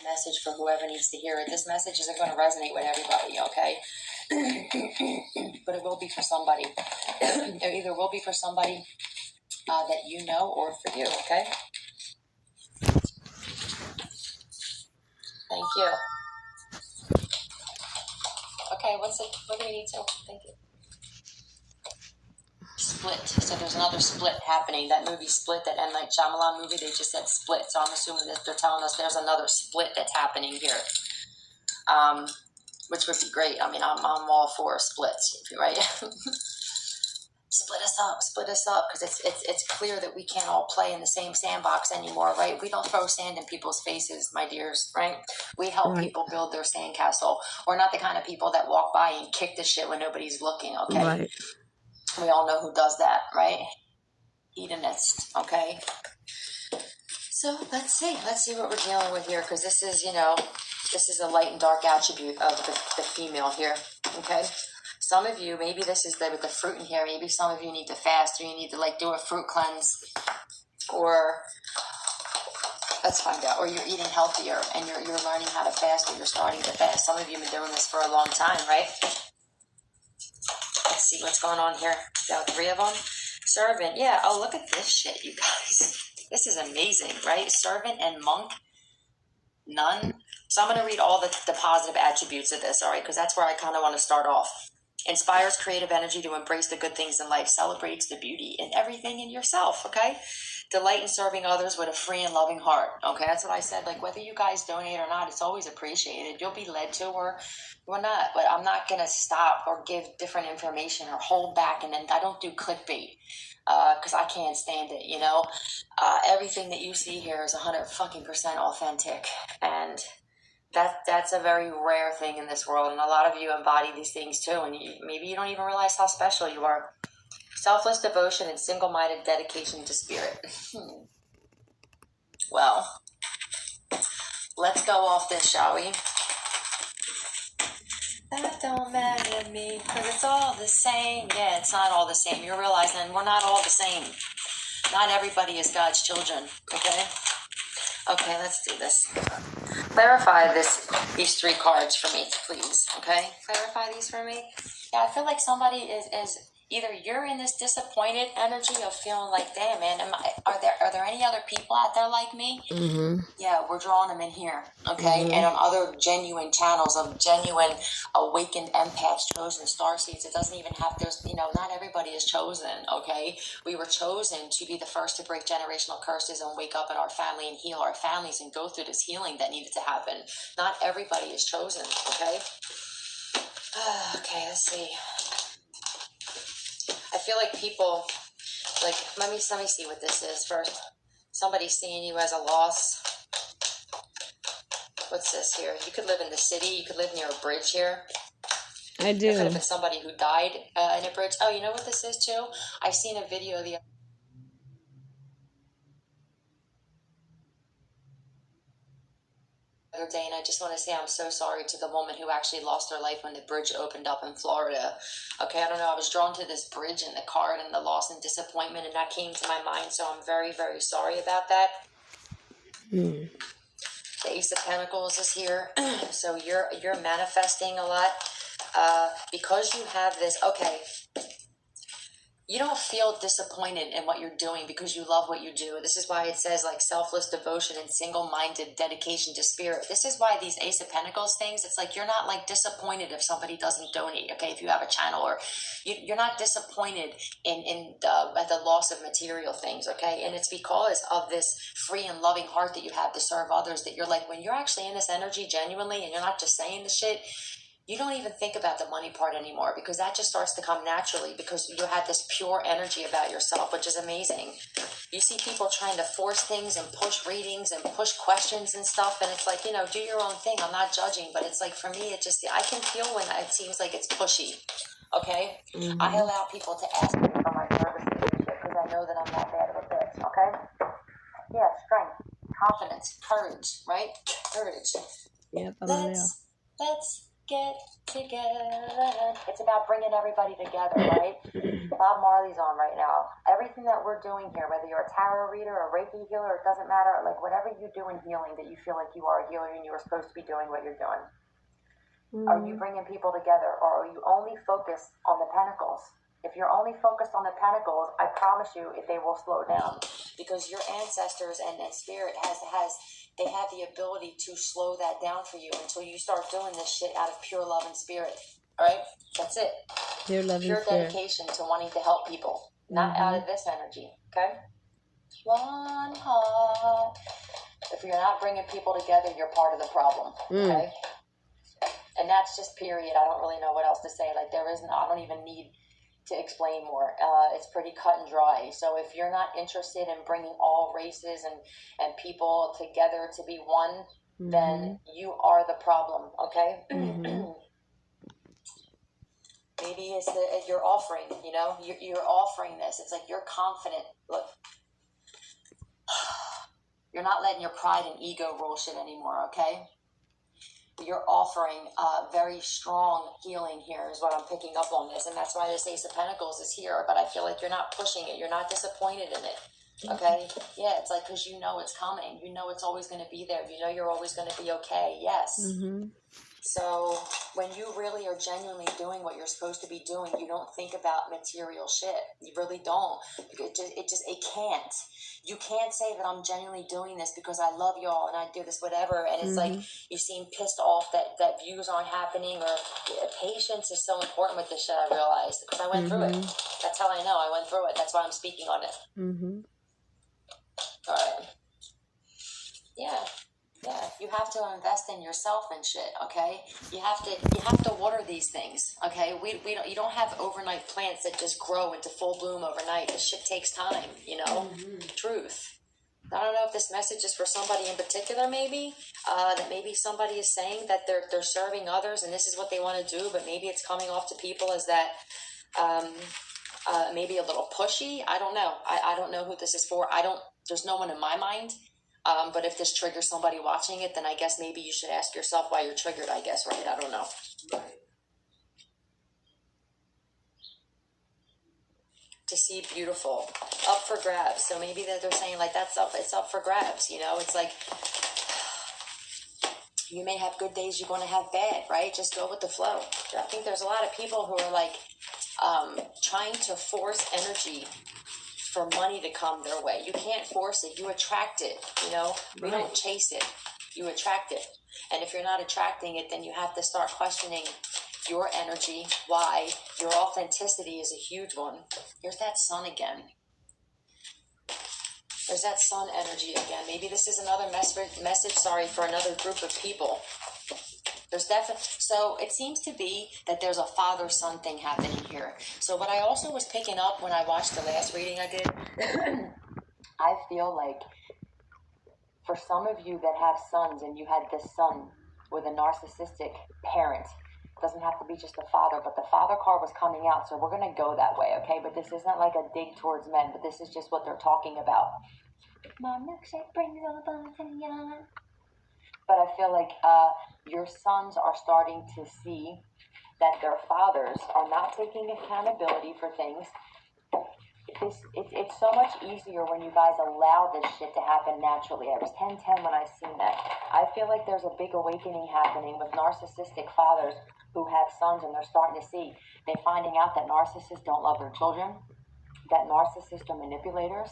message for whoever needs to hear it. This message isn't going to resonate with everybody, okay? But it will be for somebody. It either will be for somebody that you know or for you, okay? Thank you. Okay, what do we need to? Thank you. Split. So there's another split happening. That movie Split, that M. Night Shyamalan movie, they just said split. So I'm assuming that they're telling us there's another split that's happening here. Which would be great. I mean, I'm all for splits, right? Split us up, because it's clear that we can't all play in the same sandbox anymore, right? We don't throw sand in people's faces, my dears, right? We help people build their sandcastle. We're not the kind of people that walk by and kick the shit when nobody's looking, okay? Right. We all know who does that, right? Hedonist, okay? So let's see what we're dealing with here, because this is a light and dark attribute of the female here, okay? Some of you, maybe this is with the fruit in here, maybe some of you need to fast, or you need to do a fruit cleanse, or let's find out, or you're eating healthier and you're learning how to fast, or you're starting to fast. Some of you have been doing this for a long time, right? Let's see what's going on here. Got 3 of them. Servant, yeah. Oh, look at this shit, you guys. This is amazing, right? Servant and monk. Nun. So I'm going to read all the positive attributes of this, all right? Because that's where I kind of want to start off. Inspires creative energy to embrace the good things in life. Celebrates the beauty in everything in yourself, okay? Delight in serving others with a free and loving heart, okay? That's what I said. Whether you guys donate or not, it's always appreciated. You'll be led to, or not. But I'm not going to stop or give different information or hold back. And then I don't do clickbait because I can't stand it, everything that you see here is 100% authentic. And that's a very rare thing in this world, and a lot of you embody these things too, and maybe you don't even realize how special you are. Selfless devotion and single-minded dedication to spirit. Well, let's go off this, shall we? That don't matter to me, because it's all the same. Yeah, it's not all the same. You're realizing we're not all the same. Not everybody is God's children, okay? Okay, let's do this. Clarify these 3 cards for me, please, okay? Clarify these for me. Yeah, I feel like somebody is either you're in this disappointed energy of feeling like, damn, man, are there any other people out there like me? Mm-hmm. Yeah, we're drawing them in here, okay? And on other genuine channels of genuine awakened empaths, chosen starseeds. It doesn't even have, not everybody is chosen, okay? We were chosen to be the first to break generational curses and wake up in our family and heal our families and go through this healing that needed to happen. Not everybody is chosen, okay? Okay, let's see. I feel like people, let me see what this is first. Somebody's seeing you as a loss. What's this here? You could live in the city. You could live near a bridge here. I do. It could have been somebody who died in a bridge. Oh, you know what this is too? I seen a video the other day, and I just want to say I'm so sorry to the woman who actually lost her life when the bridge opened up in Florida. Okay, I don't know. I was drawn to this bridge and the card and the loss and disappointment, and that came to my mind. So I'm very, very sorry about that. The Ace of Pentacles is here. So you're manifesting a lot because you have this. Okay. You don't feel disappointed in what you're doing because you love what you do. This is why it says selfless devotion and single-minded dedication to spirit. This is why these Ace of Pentacles things, it's you're not disappointed if somebody doesn't donate, okay, if you have a channel, or you're not disappointed at the loss of material things, okay? And it's because of this free and loving heart that you have to serve others that you're when you're actually in this energy genuinely and you're not just saying the shit, you don't even think about the money part anymore because that just starts to come naturally because you had this pure energy about yourself, which is amazing. You see people trying to force things and push readings and push questions and stuff, and it's do your own thing. I'm not judging, but it's for me, I can feel when it seems like it's pushy, okay? I allow people to ask me for my services because I know that I'm not bad of a bitch, okay? Yeah, strength, confidence, courage, right? Courage. Yep, Let's get together. It's about bringing everybody together, right? Bob Marley's on right now. Everything that we're doing here, whether you're a tarot reader, a Reiki healer, it doesn't matter. Like whatever you do in healing that you feel like you are a healer and you are supposed to be doing what you're doing. Are you bringing people together, or are you only focused on the pentacles? If you're only focused on the pentacles, I promise you they will slow down, because your ancestors and spirit they have the ability to slow that down for you until you start doing this shit out of pure love and spirit. All right? That's it. Pure love Pure and spirit. dedication to wanting to help people, not out of this energy. Okay? One heart. If you're not bringing people together, you're part of the problem. Okay? And that's just period. I don't really know what else to say. Like I don't even need to explain more. It's pretty cut and dry. So if you're not interested in bringing all races and people together to be one, then you are the problem, okay? Maybe it's you're offering, you're offering this. It's like you're confident. Look, you're not letting your pride and ego rule shit anymore, okay? You're offering very strong healing here is what I'm picking up on this. And that's why this Ace of Pentacles is here. But I feel like you're not pushing it. You're not disappointed in it. Okay? Yeah, it's like because you know it's coming. You know it's always going to be there. You know you're always going to be okay. Yes. So when you really are genuinely doing what you're supposed to be doing, you don't think about material shit. You really don't. It can't. You can't say that I'm genuinely doing this because I love y'all and I do this whatever. And it's like you seem pissed off that views aren't happening, or patience is so important with this shit. I realized because I went through it. That's how I know I went through it. That's why I'm speaking on it. All right. Yeah. Yeah, you have to invest in yourself and shit, okay? You have to water these things, okay? You don't have overnight plants that just grow into full bloom overnight. This shit takes time, Truth. I don't know if this message is for somebody in particular, maybe that maybe somebody is saying that they're serving others and this is what they want to do, but maybe it's coming off to people as that maybe a little pushy. I don't know. I don't know who this is for. There's no one in my mind. But if this triggers somebody watching it, then I guess maybe you should ask yourself why you're triggered, I guess, right? I don't know. To see beautiful, up for grabs. So maybe that they're saying like it's up for grabs, It's like you may have good days, you're going to have bad, right? Just go with the flow. I think there's a lot of people who are like trying to force energy for money to come their way. You can't force it. You attract it, We don't chase it. You attract it. And if you're not attracting it, then you have to start questioning your energy. Why? Your authenticity is a huge one. Here's that sun again. There's that sun energy again. Maybe this is another message, for another group of people. There's definitely, so it seems to be that there's a father-son thing happening here. So what I also was picking up when I watched the last reading I did, I feel like for some of you that have sons and you had this son with a narcissistic parent, it doesn't have to be just the father, but the father card was coming out, so we're going to go that way, okay? But this isn't like a dig towards men, but this is just what they're talking about. My milkshake brings all the fun. But I feel like your sons are starting to see that their fathers are not taking accountability for things. It's so much easier when you guys allow this shit to happen naturally. I was 10-10 when I seen that. I feel like there's a big awakening happening with narcissistic fathers who have sons, and they're starting to see. They're finding out that narcissists don't love their children, that narcissists are manipulators,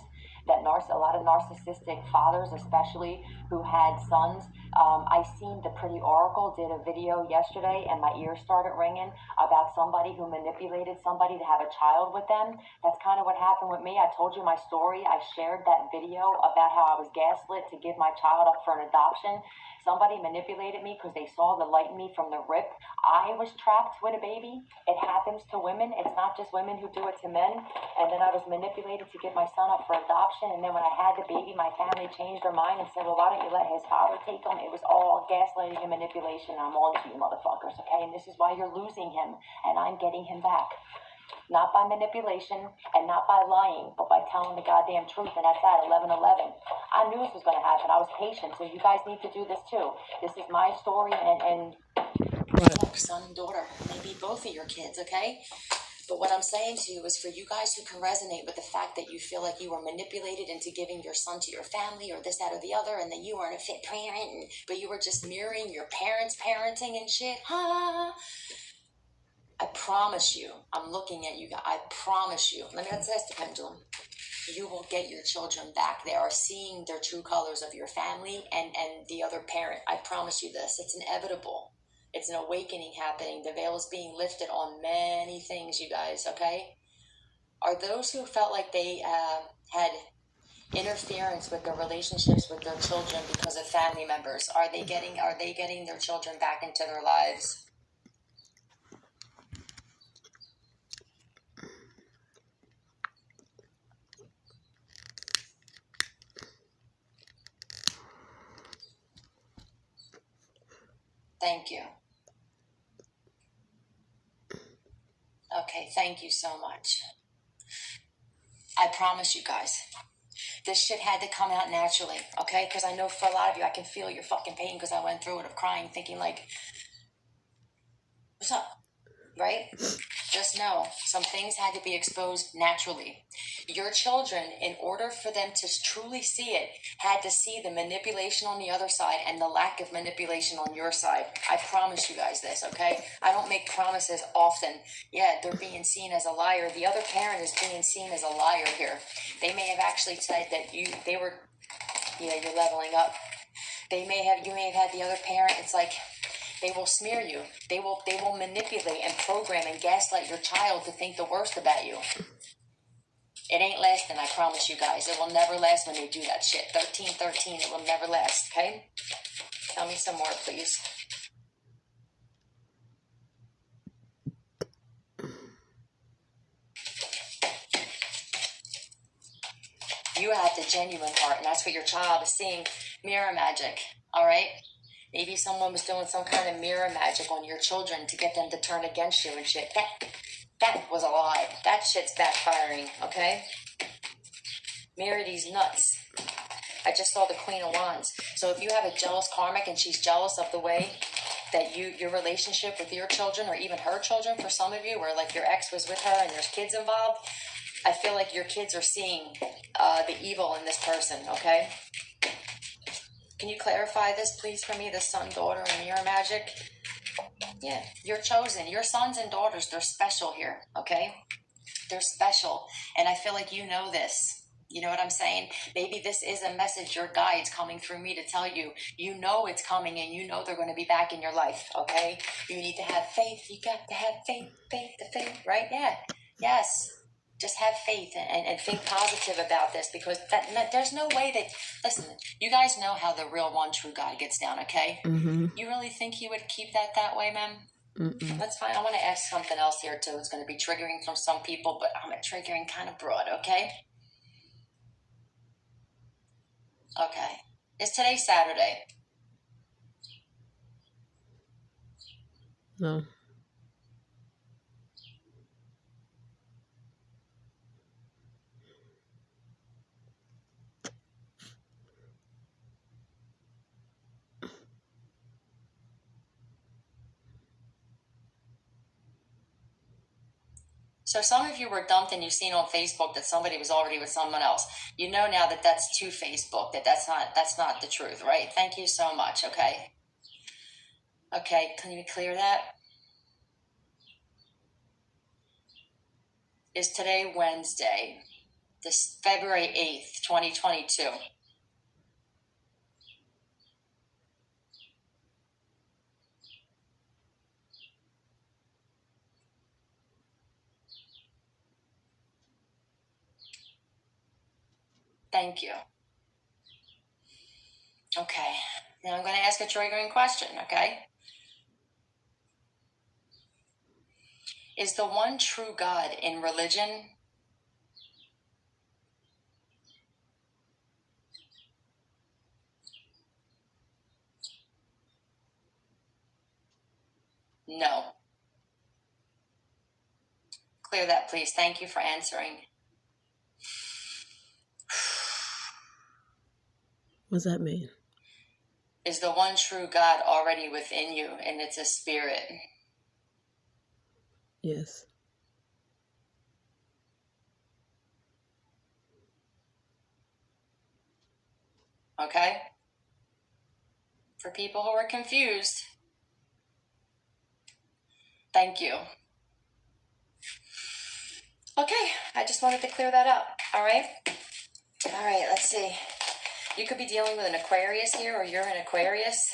that a lot of narcissistic fathers, especially who had sons. I seen the Pretty Oracle did a video yesterday, and my ears started ringing about somebody who manipulated somebody to have a child with them. That's kind of what happened with me. I told you my story. I shared that video about how I was gaslit to give my child up for an adoption. Somebody manipulated me because they saw the light in me from the rip. I was trapped with a baby. It happens to women. It's not just women who do it to men. And then I was manipulated to give my son up for adoption. And then when I had the baby, my family changed their mind and said, well, why don't you let his father take him? It was all gaslighting and manipulation. I'm on to you motherfuckers, okay? And this is why you're losing him. And I'm getting him back. Not by manipulation and not by lying, but by telling the goddamn truth. And that's at 11:11. I knew this was going to happen. I was patient. So you guys need to do this too. This is my story, and Right. Look, son and daughter, maybe both of your kids, okay? But what I'm saying to you is for you guys who can resonate with the fact that you feel like you were manipulated into giving your son to your family or this, that, or the other, and that you weren't a fit parent, but you were just mirroring your parents' parenting and shit. Ha! I promise you, I'm looking at you guys. I promise you. Let's test the pendulum. You will get your children back. They are seeing their true colors of your family and the other parent. I promise you this. It's inevitable. It's an awakening happening. The veil is being lifted on many things, you guys, okay? Are those who felt like they had interference with their relationships with their children because of family members, are they getting their children back into their lives? Thank you. Okay, thank you so much. I promise you guys, this shit had to come out naturally, okay? Because I know for a lot of you, I can feel your fucking pain because I went through it of crying, thinking like, what's up, right? Just know, some things had to be exposed naturally. Your children, in order for them to truly see it, had to see the manipulation on the other side and the lack of manipulation on your side. I promise you guys this, okay? I don't make promises often. Yeah, they're being seen as a liar. The other parent is being seen as a liar here. They may have actually said that you're leveling up. You may have had the other parent, it's like, they will smear you. They will manipulate and program and gaslight your child to think the worst about you. It ain't lasting, I promise you guys. It will never last when they do that shit. 1313, it will never last, okay? Tell me some more, please. You have the genuine part, and that's what your child is seeing. Mirror magic, all right? Maybe someone was doing some kind of mirror magic on your children to get them to turn against you and shit. That was a lie. That shit's backfiring, okay? Mirror these nuts. I just saw the Queen of Wands. So if you have a jealous karmic and she's jealous of the way that your relationship with your children or even her children, for some of you, where like your ex was with her and there's kids involved, I feel like your kids are seeing the evil in this person, okay? Can you clarify this, please, for me, the son, daughter, and mirror magic? Yeah, you're chosen. Your sons and daughters, they're special here, okay? They're special. And I feel like you know this. You know what I'm saying? Maybe this is a message your guide's coming through me to tell you. You know it's coming and you know they're going to be back in your life, okay? You need to have faith. You got to have faith, right? Yeah. Yes. Just have faith and think positive about this because there's no way that, listen, you guys know how the real one true God gets down, okay? Mm-hmm. You really think he would keep that way, ma'am? Mm-mm. That's fine. I want to ask something else here too. It's going to be triggering from some people, but I'm triggering kind of broad, okay? Okay. Is today Saturday? No. So some of you were dumped and you've seen on Facebook that somebody was already with someone else. You know now that that's to Facebook, that's not the truth, right? Thank you so much, okay? Okay, can you clear that? Is today Wednesday, this February 8th, 2022? Thank you. Okay, now I'm going to ask a triggering question, okay? Is the one true God in religion? No. Clear that, please. Thank you for answering. What does that mean? is the one true God already within you, and it's a spirit. Yes. Okay? For people who are confused, thank you. Okay, I just wanted to clear that up. All right? All right, let's see. You could be dealing with an Aquarius here, or you're an Aquarius.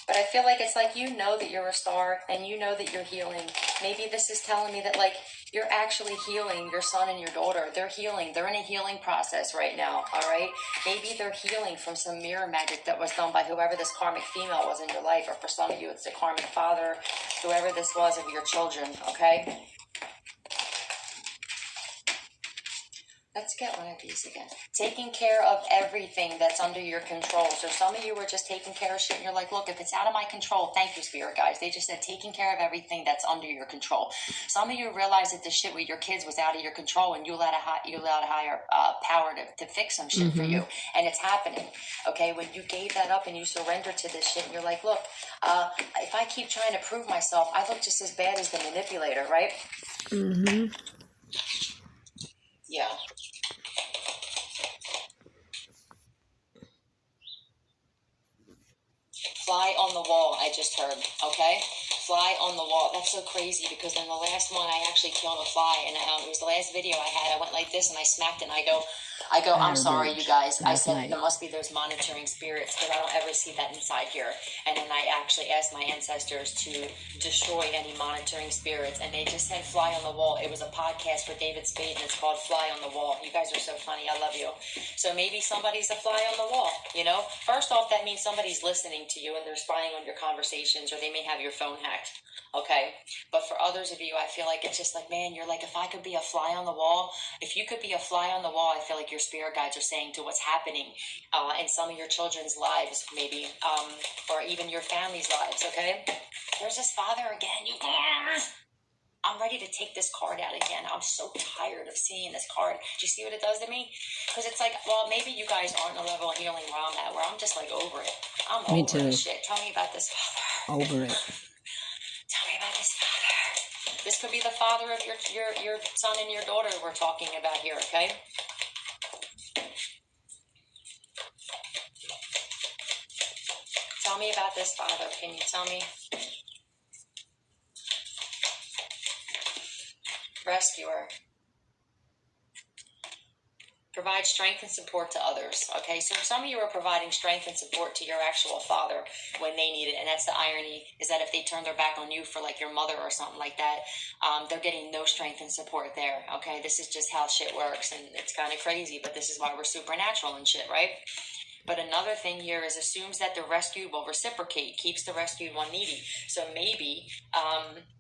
But I feel like it's like you know that you're a star and you know that you're healing. Maybe this is telling me that, like, you're actually healing your son and your daughter. They're healing. They're in a healing process right now, all right? Maybe they're healing from some mirror magic that was done by whoever this karmic female was in your life. Or for some of you, it's the karmic father, whoever this was of your children, okay? Let's get one of these again. Taking care of everything that's under your control. So some of you were just taking care of shit and you're like, look, if it's out of my control, thank you, spirit guys. They just said taking care of everything that's under your control. Some of you realized that the shit with your kids was out of your control and you allowed a higher power to fix some shit for you. And it's happening. Okay, when you gave that up and you surrendered to this shit and you're like, look, if I keep trying to prove myself, I look just as bad as the manipulator, right? Mm-hmm. Yeah. Fly on the wall, I just heard, okay? Fly on the wall. That's so crazy because in the last one, I actually killed a fly, and it was the last video I had. I went like this, and I smacked it, and I go, I'm sorry, you guys. I said there must be those monitoring spirits because I don't ever see that inside here. And then I actually asked my ancestors to destroy any monitoring spirits, and they just said fly on the wall. It was a podcast for David Spade, and it's called Fly on the Wall. You guys are so funny. I love you. So maybe somebody's a fly on the wall, you know? First off, that means somebody's listening to you and they're spying on your conversations, or they may have your phone hacked, okay? But for others of you, I feel like it's just like, man, you're like, if I could be a fly on the wall, if you could be a fly on the wall, I feel like your spirit guides are saying to what's happening in some of your children's lives, maybe, or even your family's lives, okay? There's this father again, you guys. I'm ready to take this card out again. I'm so tired of seeing this card. Do you see what it does to me? Because it's like, well, maybe you guys aren't a level of healing where I'm at, where I'm just like over it. I'm Me over too. this shit. Tell me about this father. Over it. Tell me about this father. This could be the father of your son and your daughter we're talking about here, okay? Tell me about this father. Can you tell me? Rescuer. Provide strength and support to others. Okay, so some of you are providing strength and support to your actual father when they need it, and that's the irony, is that if they turn their back on you for like your mother or something like that, they're getting no strength and support there. Okay, this is just how shit works, and it's kind of crazy, but this is why we're supernatural and shit, right? But another thing here is assumes that the rescued will reciprocate, keeps the rescued one needy. So maybe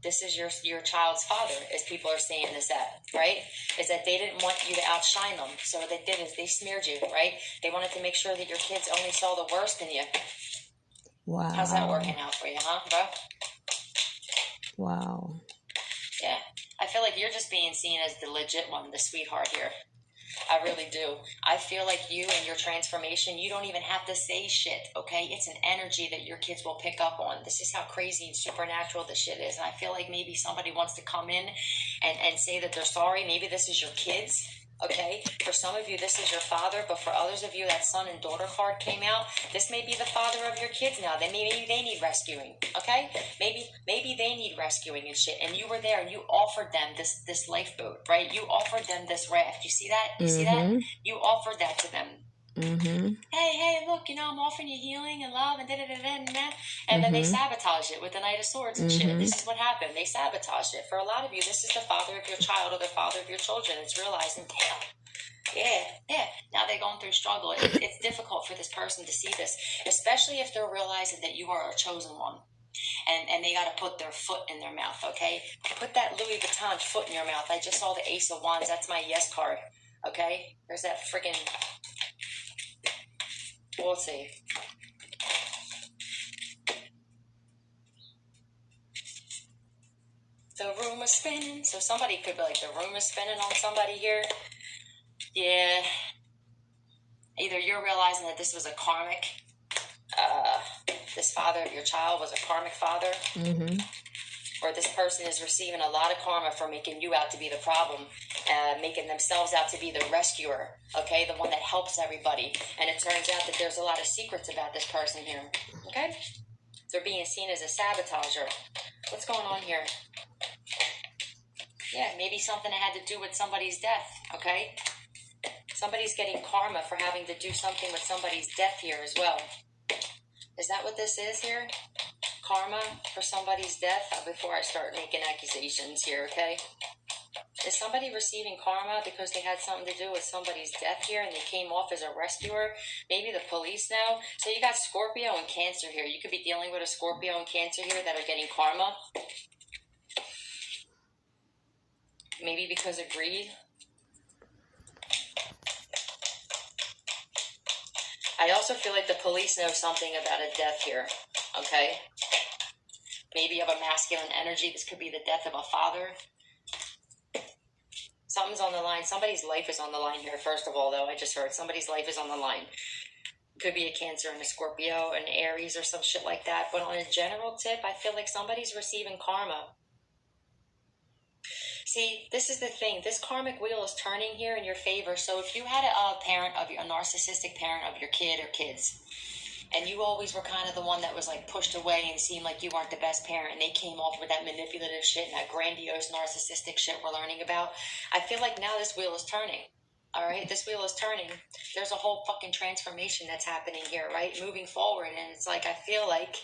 this is your child's father, as people are saying this at, right? Is that they didn't want you to outshine them. So what they did is they smeared you, right? They wanted to make sure that your kids only saw the worst in you. Wow. How's that working out for you, huh, bro? Wow. Yeah. I feel like you're just being seen as the legit one, the sweetheart here. I really do. I feel like you and your transformation, you don't even have to say shit, okay? It's an energy that your kids will pick up on. This is how crazy and supernatural this shit is. And I feel like maybe somebody wants to come in and say that they're sorry. Maybe this is your kids, okay? For some of you, this is your father. But for others of you, that son and daughter card came out. This may be the father of your kids now. Maybe they need rescuing, okay? Maybe they need rescuing and shit. And you were there and you offered them this lifeboat, right? You offered them this raft. You see that? You see that? You offered that to them. Hey, look, I'm offering you healing and love and da-da-da-da-da. And then they sabotage it with the Knight of Swords and shit. This is what happened. They sabotaged it. For a lot of you, this is the father of your child or the father of your children. It's realizing, damn, yeah. Now they're going through struggle. It's difficult for this person to see this, especially if they're realizing that you are a chosen one. And they got to put their foot in their mouth, okay? Put that Louis Vuitton foot in your mouth. I just saw the Ace of Wands. That's my yes card, okay? There's that friggin'... We'll see. The room is spinning. So somebody could be like, the room is spinning on somebody here. Yeah. Either you're realizing that this was a karmic this father of your child was a karmic father, Mm-hmm. or this person is receiving a lot of karma for making you out to be the problem, making themselves out to be the rescuer, okay, the one that helps everybody. And it turns out that there's a lot of secrets about this person here, okay? They're being seen as a sabotager. What's going on here? Yeah, maybe something that had to do with somebody's death, okay? Somebody's getting karma for having to do something with somebody's death here as well. Is that what this is here? Karma for somebody's death? Before I start making accusations here, okay? Is somebody receiving karma because they had something to do with somebody's death here and they came off as a rescuer? Maybe the police know? So you got Scorpio and Cancer here. You could be dealing with a Scorpio and Cancer here that are getting karma. Maybe because of greed. I also feel like the police know something about a death here, okay? Maybe of a masculine energy. This could be the death of a father. Something's on the line. Somebody's life is on the line here, first of all, though. I just heard somebody's life is on the line. Could be a Cancer and a Scorpio, an Aries or some shit like that. But on a general tip, I feel like somebody's receiving karma. See, this is the thing. This karmic wheel is turning here in your favor. So if you had a narcissistic parent of your kid or kids, and you always were kind of the one that was like pushed away and seemed like you weren't the best parent, and they came off with that manipulative shit and that grandiose narcissistic shit we're learning about, I feel like now this wheel is turning. All right, this wheel is turning. There's a whole fucking transformation that's happening here, right? Moving forward. And it's like, I feel like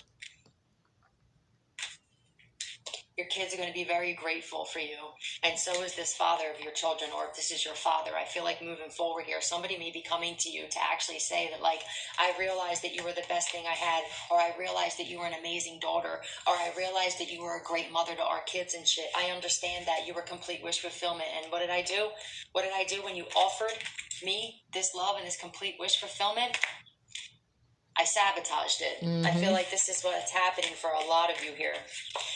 your kids are going to be very grateful for you. And so is this father of your children, or if this is your father. I feel like moving forward here, somebody may be coming to you to actually say that, like, I realized that you were the best thing I had, or I realized that you were an amazing daughter, or I realized that you were a great mother to our kids and shit. I understand that you were complete wish fulfillment. And what did I do? What did I do when you offered me this love and this complete wish fulfillment? I sabotaged it. Mm-hmm. I feel like this is what's happening for a lot of you here.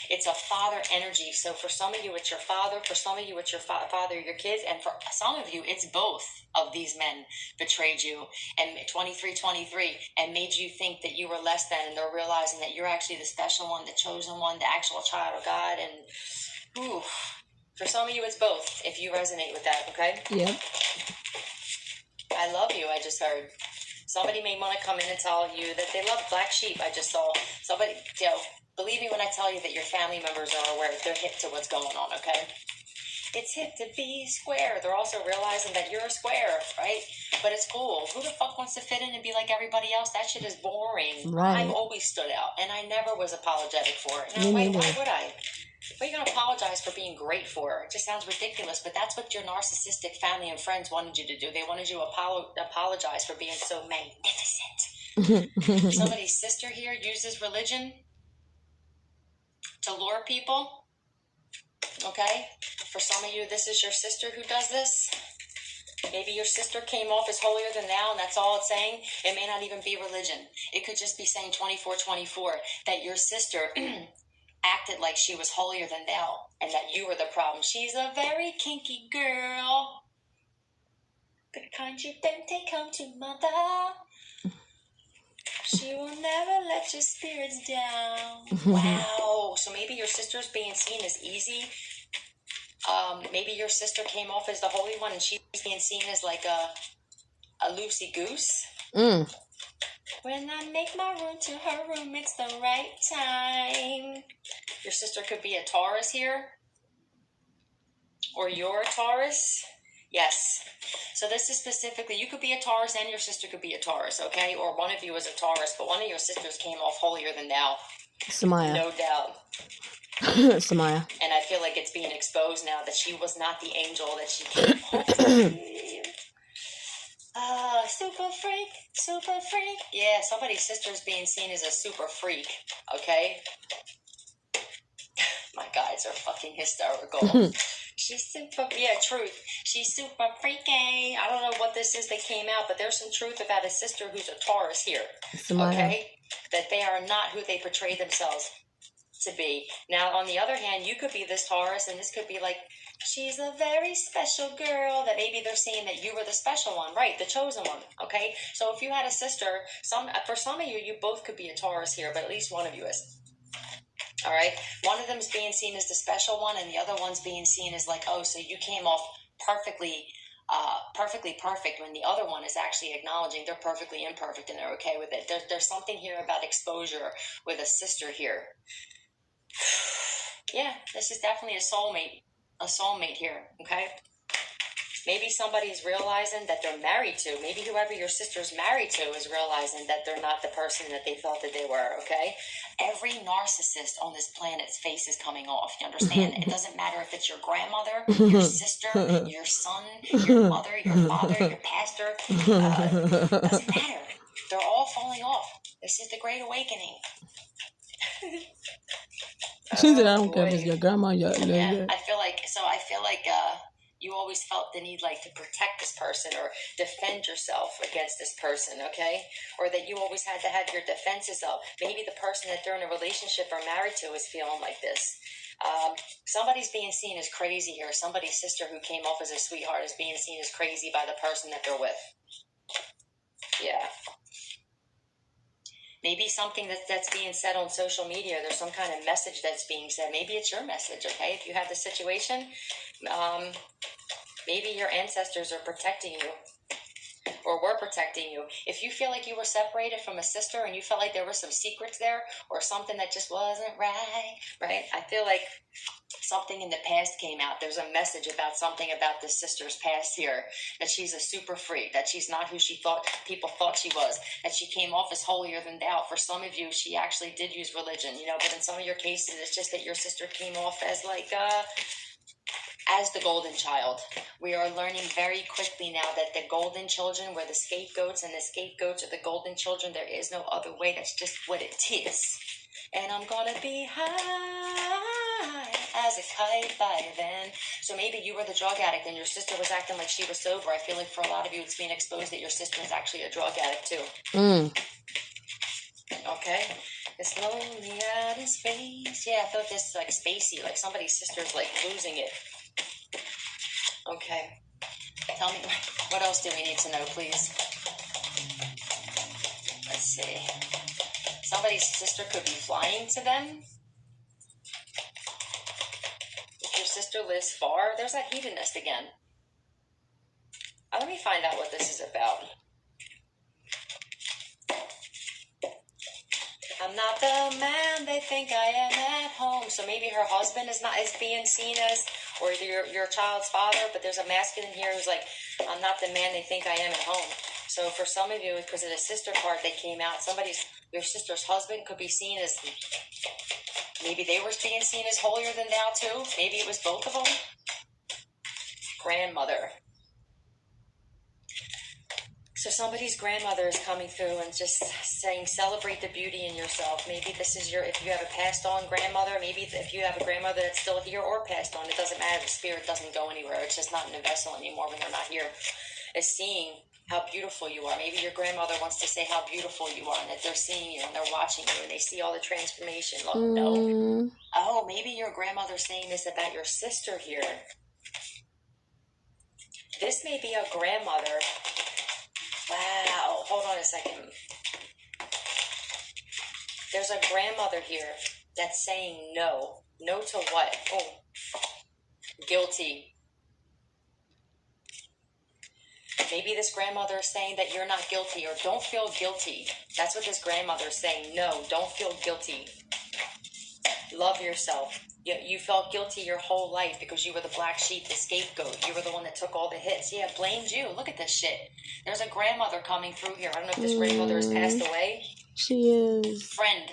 It's a father energy. So for some of you, it's your father. For some of you, it's your father, your kids. And for some of you, it's both of these men betrayed you and 23 and made you think that you were less than, and they're realizing that you're actually the special one, the chosen one, the actual child of God. And ooh, for some of you, it's both, if you resonate with that, okay? Yep. I love you, I just heard. Somebody may want to come in and tell you that they love black sheep. I just saw somebody, believe me when I tell you that your family members are aware. They're hip to what's going on, okay? It's hip to be square. They're also realizing that you're a square, right? But it's cool. Who the fuck wants to fit in and be like everybody else? That shit is boring. Right. I've always stood out, and I never was apologetic for it. Me neither. Why would I? What are you going to apologize for being great for? It just sounds ridiculous, but that's what your narcissistic family and friends wanted you to do. They wanted you to apologize for being so magnificent. Somebody's sister here uses religion to lure people, okay? For some of you, this is your sister who does this. Maybe your sister came off as holier than thou, and that's all it's saying. It may not even be religion. It could just be saying 24/24, that your sister acted like she was holier than thou and that you were the problem. She's a very kinky girl, the kind you then take home to mother. She will never let your spirits down. Wow. So maybe your sister's being seen as easy. Maybe your sister came off as the holy one and she's being seen as like a loosey goose. Mm. When I make my room to her room, it's the right time. Your sister could be a Taurus here. Or you're a Taurus. Yes. So this is specifically, you could be a Taurus and your sister could be a Taurus, okay? Or one of you is a Taurus, but one of your sisters came off holier than thou. Samaya. No doubt. Samaya. And I feel like it's being exposed now that she was not the angel that she came off to be. Super freak, super freak. Yeah, somebody's sister's being seen as a super freak, okay? My guys are fucking hysterical. She's super, truth. She's super freaky. I don't know what this is that came out, but there's some truth about a sister who's a Taurus here, Samaya. okay? That they are not who they portray themselves. to be. Now, on the other hand, you could be this Taurus, and this could be like, she's a very special girl, that maybe they're saying that you were the special one, right? The chosen one, okay? So if you had a sister, for some of you, you both could be a Taurus here, but at least one of you is. All right? One of them is being seen as the special one, and the other one's being seen as like, oh, so you came off perfectly perfect, when the other one is actually acknowledging they're perfectly imperfect and they're okay with it. There's something here about exposure with a sister here. Yeah, this is definitely a soulmate here, okay? Maybe somebody's realizing that they're married to. Maybe whoever your sister's married to is realizing that they're not the person that they thought that they were, okay? Every narcissist on this planet's face is coming off, you understand? It doesn't matter if it's your grandmother, your sister, your son, your mother, your father, your pastor. Doesn't matter. They're all falling off. This is the Great Awakening. She said, I don't care if it's your grandma, yeah, I feel like you always felt the need like to protect this person or defend yourself against this person, okay? Or that you always had to have your defenses up. Maybe the person that they're in a relationship or married to is feeling like this. Somebody's being seen as crazy here. Somebody's sister who came off as a sweetheart is being seen as crazy by the person that they're with. Yeah. Maybe something that's being said on social media, there's some kind of message that's being said. Maybe it's your message, okay? If you have the situation, maybe your ancestors are protecting you or were protecting you. If you feel like you were separated from a sister and you felt like there were some secrets there or something that just wasn't right? I feel like something in the past came out. There's a message about something about this sister's past here, that she's a super freak, that she's not who people thought she was, that she came off as holier than thou. For some of you, she actually did use religion, but in some of your cases, it's just that your sister came off as like, as the golden child. We are learning very quickly now that the golden children were the scapegoats, and the scapegoats are the golden children. There is no other way. That's just what it is. And I'm gonna be high as a kite by then. So maybe you were the drug addict and your sister was acting like she was sober. I feel like for a lot of you, it's being exposed that your sister is actually a drug addict too. Okay? It's lonely out in space. Yeah, I felt this like spacey, like somebody's sister's like losing it. Okay. Tell me, what else do we need to know, please? Let's see. Somebody's sister could be flying to them. If your sister lives far, there's that hedonist again. Let me find out what this is about. I'm not the man they think I am at home. So maybe her husband is being seen as, or your child's father, but there's a masculine here who's like, I'm not the man they think I am at home. So for some of you, because of the sister card that came out, your sister's husband could be seen as, maybe they were being seen as holier than thou too. Maybe it was both of them. Grandmother. So somebody's grandmother is coming through and just saying, celebrate the beauty in yourself. Maybe this is if you have a passed on grandmother, maybe if you have a grandmother that's still here or passed on, it doesn't matter. The spirit doesn't go anywhere. It's just not in a vessel anymore when they're not here. Is seeing how beautiful you are. Maybe your grandmother wants to say how beautiful you are and that they're seeing you and they're watching you and they see all the transformation. Look, no. Oh, maybe your grandmother's saying this about your sister here. This may be a grandmother. Wow, hold on a second. There's a grandmother here that's saying no. No to what? Oh, guilty. Maybe this grandmother is saying that you're not guilty or don't feel guilty. That's what this grandmother is saying. No, don't feel guilty. Love yourself. You felt guilty your whole life because you were the black sheep, the scapegoat. You were the one that took all the hits. Yeah, blamed you. Look at this shit. There's a grandmother coming through here. I don't know if this grandmother has passed away. She is. Friend.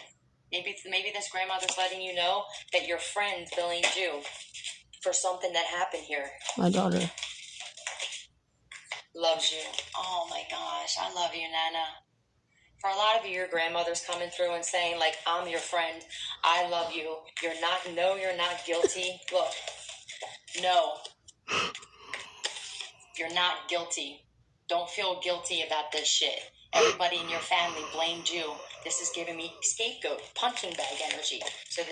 Maybe this grandmother's letting you know that your friend blamed you for something that happened here. My daughter. Loves you. Oh my gosh. I love you, Nana. For a lot of you, your grandmother's coming through and saying, like, I'm your friend. I love you. You're not guilty. Look, no. You're not guilty. Don't feel guilty about this shit. everybody in your family blamed you. This is giving me scapegoat, punching bag energy. So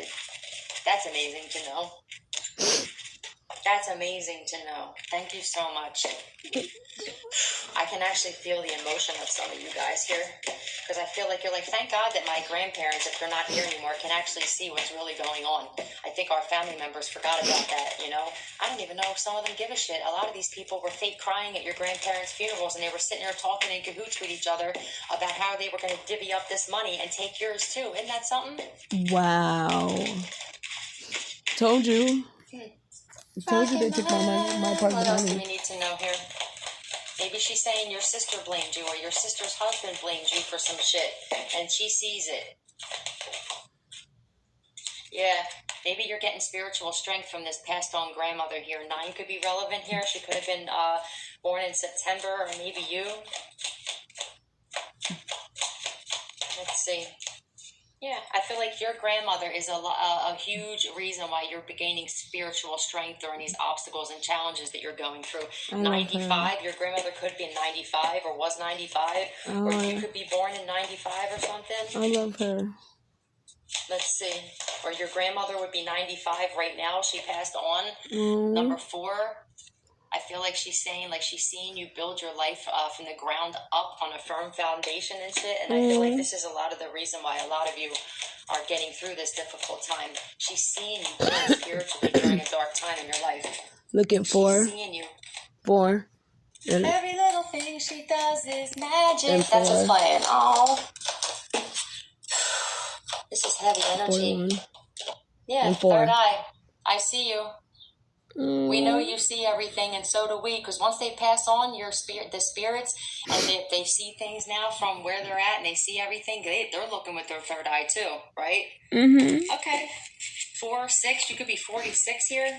that's amazing to know. That's amazing to know. Thank you so much. I can actually feel the emotion of some of you guys here, because I feel like you're like, thank God that my grandparents, if they're not here anymore, can actually see what's really going on. I think our family members forgot about that, you know? I don't even know if some of them give a shit. A lot of these people were fake crying at your grandparents' funerals, and they were sitting there talking in cahoots with each other about how they were going to divvy up this money and take yours too. Isn't that something? Wow. Told you. Told you they took my part of What the else do we money. need to know here? Maybe she's saying your sister blamed you, or your sister's husband blamed you for some shit, and she sees it. Yeah, maybe you're getting spiritual strength from this passed on grandmother here. 9 could be relevant here. She could have been born in September, or maybe you. Let's see. Yeah, I feel like your grandmother is a huge reason why you're gaining spiritual strength during these obstacles and challenges that you're going through. I love 95, her. your grandmother could be 95 or was 95, or you could be born in 95 or something. I love her. Let's see. Or your grandmother would be 95 right now. She passed on. Number 4. I feel like she's saying, like, she's seeing you build your life from the ground up on a firm foundation and shit. And I feel like this is a lot of the reason why a lot of you are getting through this difficult time. She's seeing you grow spiritually during a dark time in your life. Look at 4. She's seeing you. 4. And every little thing she does is magic. And That's what's 4. playing. Oh. This is heavy energy. 41. Yeah, And 4. third eye. I see you. We know you see everything, and so do we, because once they pass on the spirits, and they see things now from where they're at, and they see everything, they're looking with their third eye too, right? Okay. 4, 6, you could be 46 here.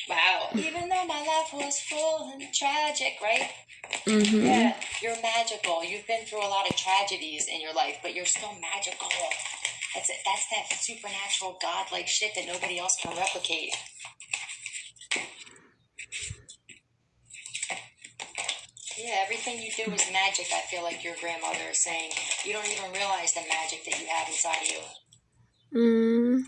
Wow. Even though my life was full and tragic, right? Yeah, you're magical. You've been through a lot of tragedies in your life, but you're still magical. That's it. That's that supernatural, godlike shit that nobody else can replicate. Yeah, everything you do is magic. I feel like your grandmother is saying. You don't even realize the magic that you have inside of you.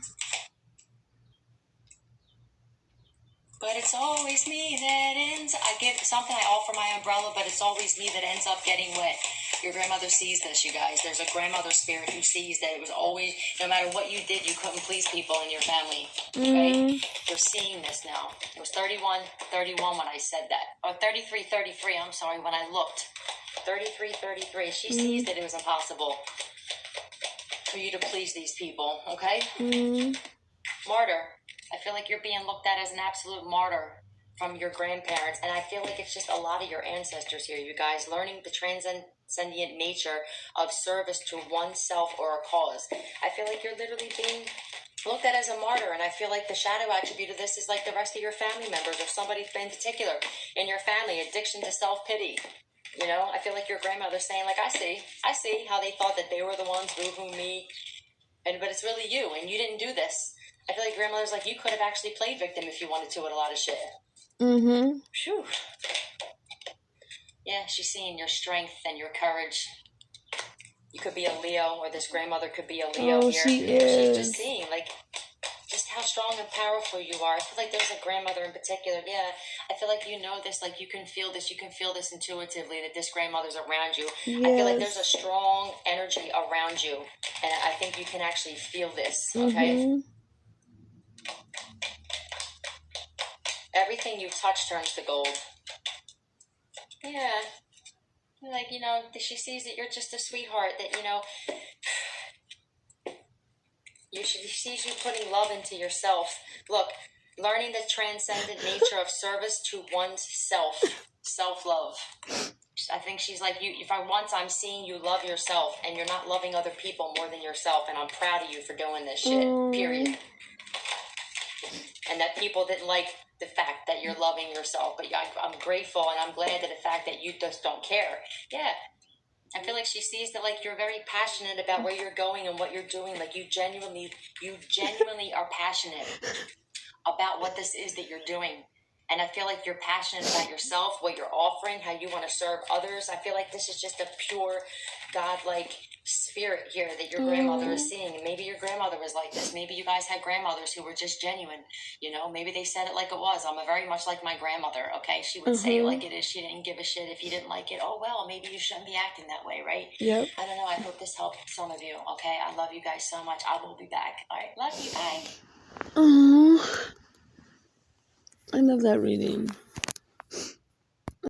But it's always me that ends. I give something, I offer my umbrella, but it's always me that ends up getting wet. Your grandmother sees this, you guys. There's a grandmother spirit who sees that it was always, no matter what you did, you couldn't please people in your family. Okay? You're seeing this now. It was 31 when I said that. Or 33, I'm sorry, when I looked. 33. She sees that it was impossible for you to please these people, okay? Martyr. I feel like you're being looked at as an absolute martyr from your grandparents, and I feel like it's just a lot of your ancestors here, you guys, learning the transcendent nature of service to oneself or a cause. I feel like you're literally being looked at as a martyr, and I feel like the shadow attribute of this is like the rest of your family members or somebody in particular in your family, addiction to self-pity. You know, I feel like your grandmother's saying, like, I see how they thought that they were the ones boo-hoo me, but it's really you, and you didn't do this. I feel like grandmother's like, you could have actually played victim if you wanted to with a lot of shit. Phew. Yeah, she's seeing your strength and your courage. You could be a Leo, or this grandmother could be a Leo here. She is. She's just seeing, like, just how strong and powerful you are. I feel like there's a grandmother in particular. Yeah, I feel like you know this, like you can feel this intuitively, that this grandmother's around you. Yes. I feel like there's a strong energy around you, and I think you can actually feel this, okay? Everything you touch turns to gold. Yeah. Like, you know, she sees that you're just a sweetheart, that, you know, she sees you putting love into yourself. Look, learning the transcendent nature of service to one's self-love. I think she's like, I'm seeing you love yourself, and you're not loving other people more than yourself, and I'm proud of you for doing this shit, period. And that people didn't like the fact that you're loving yourself, but I'm grateful, and I'm glad to the fact that you just don't care. Yeah. I feel like she sees that, like, you're very passionate about where you're going and what you're doing. Like, you genuinely are passionate about what this is that you're doing. And I feel like you're passionate about yourself, what you're offering, how you want to serve others. I feel like this is just a pure, God-like spirit here that your grandmother is seeing. And maybe your grandmother was like this. Maybe you guys had grandmothers who were just genuine. You know, maybe they said it like it was. I'm a very much like my grandmother, okay? She would say it like it is. She didn't give a shit if you didn't like it. Oh, well, maybe you shouldn't be acting that way, right? Yep. I don't know. I hope this helped some of you, okay? I love you guys so much. I will be back. All right, love you. Bye. Oh, I love that reading.